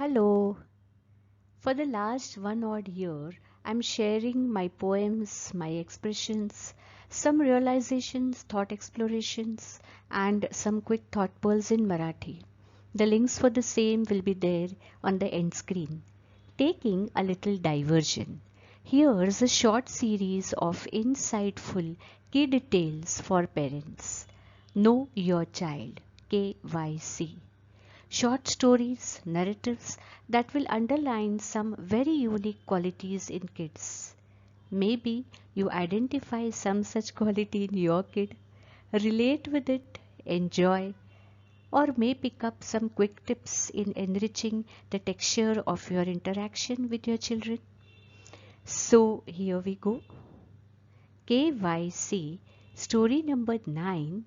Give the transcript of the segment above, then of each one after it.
Hello. For the last one odd year, I'm sharing my poems, my expressions, some realizations, thought explorations, and some quick thought pearls in Marathi. The links for the same will be there on the end screen. Taking a little diversion. Here's a short series of insightful kid tales for parents. Know Your Child, KYC. Short stories, narratives that will underline some very unique qualities in kids. Maybe you identify some such quality in your kid, relate with it, enjoy, or may pick up some quick tips in enriching the texture of your interaction with your children. So here we go. KYC story number 9.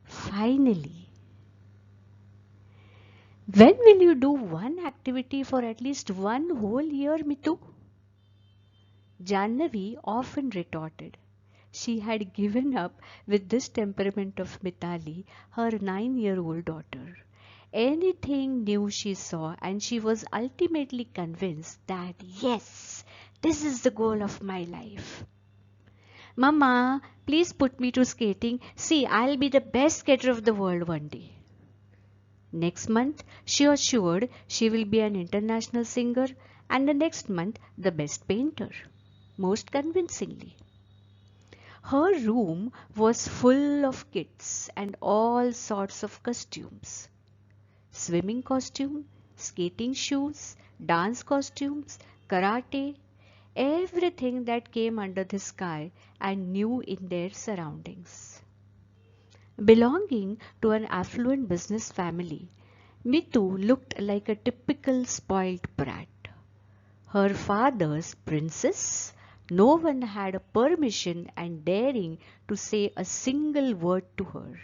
Finally. When will you do one activity for at least one whole year, Mitu? Jannavi often retorted. She had given up with this temperament of Mitali, her 9-year-old daughter. Anything new she saw, and she was ultimately convinced that yes, this is the goal of my life. Mama, please put me to skating. See, I'll be the best skater of the world one day. Next month, she assured she will be an international singer, and the next month, the best painter. Most convincingly. Her room was full of kits and all sorts of costumes. Swimming costume, skating shoes, dance costumes, karate, everything that came under the sky and new in their surroundings. Belonging to an affluent business family, Mitu looked like a typical spoilt brat. Her father's princess, no one had a permission and daring to say a single word to her.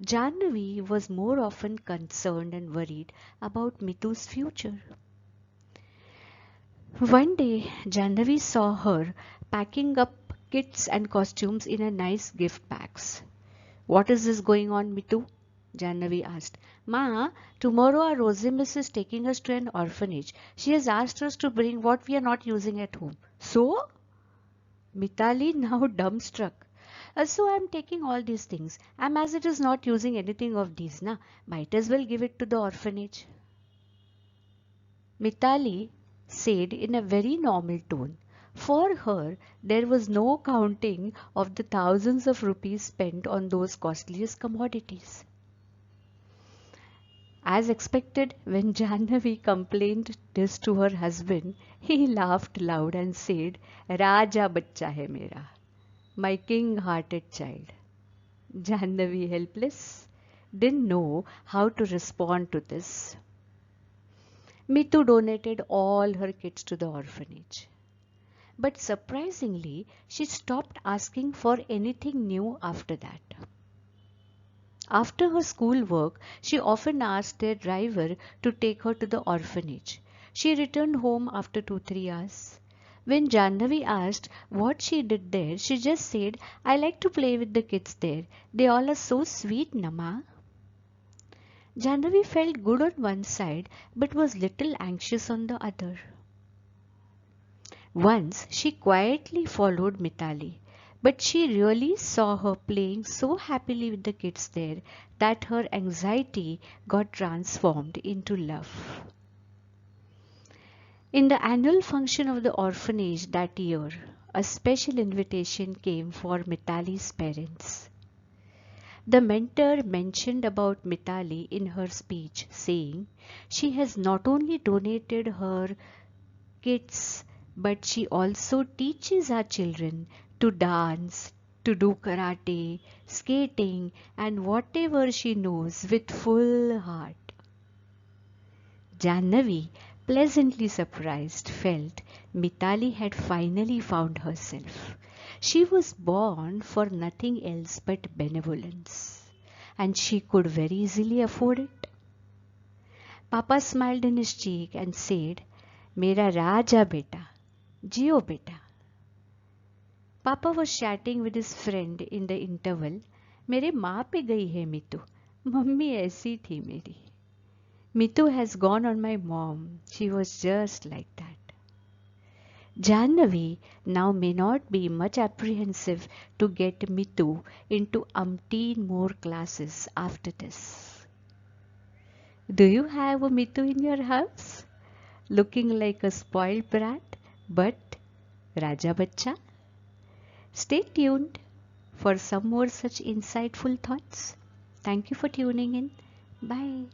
Jannavi was more often concerned and worried about Mitu's future. One day, Jannavi saw her packing up kits and costumes in a nice gift packs. What is this going on, Mitu? Jannavi asked. Ma, tomorrow our Rosie Miss is taking us to an orphanage. She has asked us to bring what we are not using at home. So? Mitali now dumbstruck. So I am taking all these things. And as it is not using anything of these, na, might as well give it to the orphanage. Mitali said in a very normal tone. For her, there was no counting of the thousands of rupees spent on those costliest commodities. As expected, when Jannavi complained this to her husband, he laughed loud and said, Raja bachcha hai mera, my king-hearted child. Jannavi, helpless, didn't know how to respond to this. Mitu donated all her kids to the orphanage. But surprisingly, she stopped asking for anything new after that. After her schoolwork, she often asked their driver to take her to the orphanage. She returned home after 2-3 hours. When Jannavi asked what she did there, she just said, I like to play with the kids there. They all are so sweet, Nama. Jannavi felt good on one side but was little anxious on the other. Once she quietly followed Mitali, but she really saw her playing so happily with the kids there that her anxiety got transformed into love. In the annual function of the orphanage that year, a special invitation came for Mitali's parents. The mentor mentioned about Mitali in her speech, saying she has not only donated her kids but she also teaches our children to dance, to do karate, skating, and whatever she knows with full heart. Jannavi, pleasantly surprised, felt Mitali had finally found herself. She was born for nothing else but benevolence, and she could very easily afford it. Papa smiled in his cheek and said, Mera Raja beta. Jio beta. Papa was chatting with his friend in the interval. मेरे माँ पे गई है Meetu, mummy ऐसी थी मेरी. Mitu has gone on my mom. She was just like that. Jannavi now may not be much apprehensive to get Mitu into umpteen more classes after this. Do you have a Mitu in your house? Looking like a spoiled brat, but Raja Bachcha? Stay tuned for some more such insightful thoughts. Thank you for tuning in. Bye.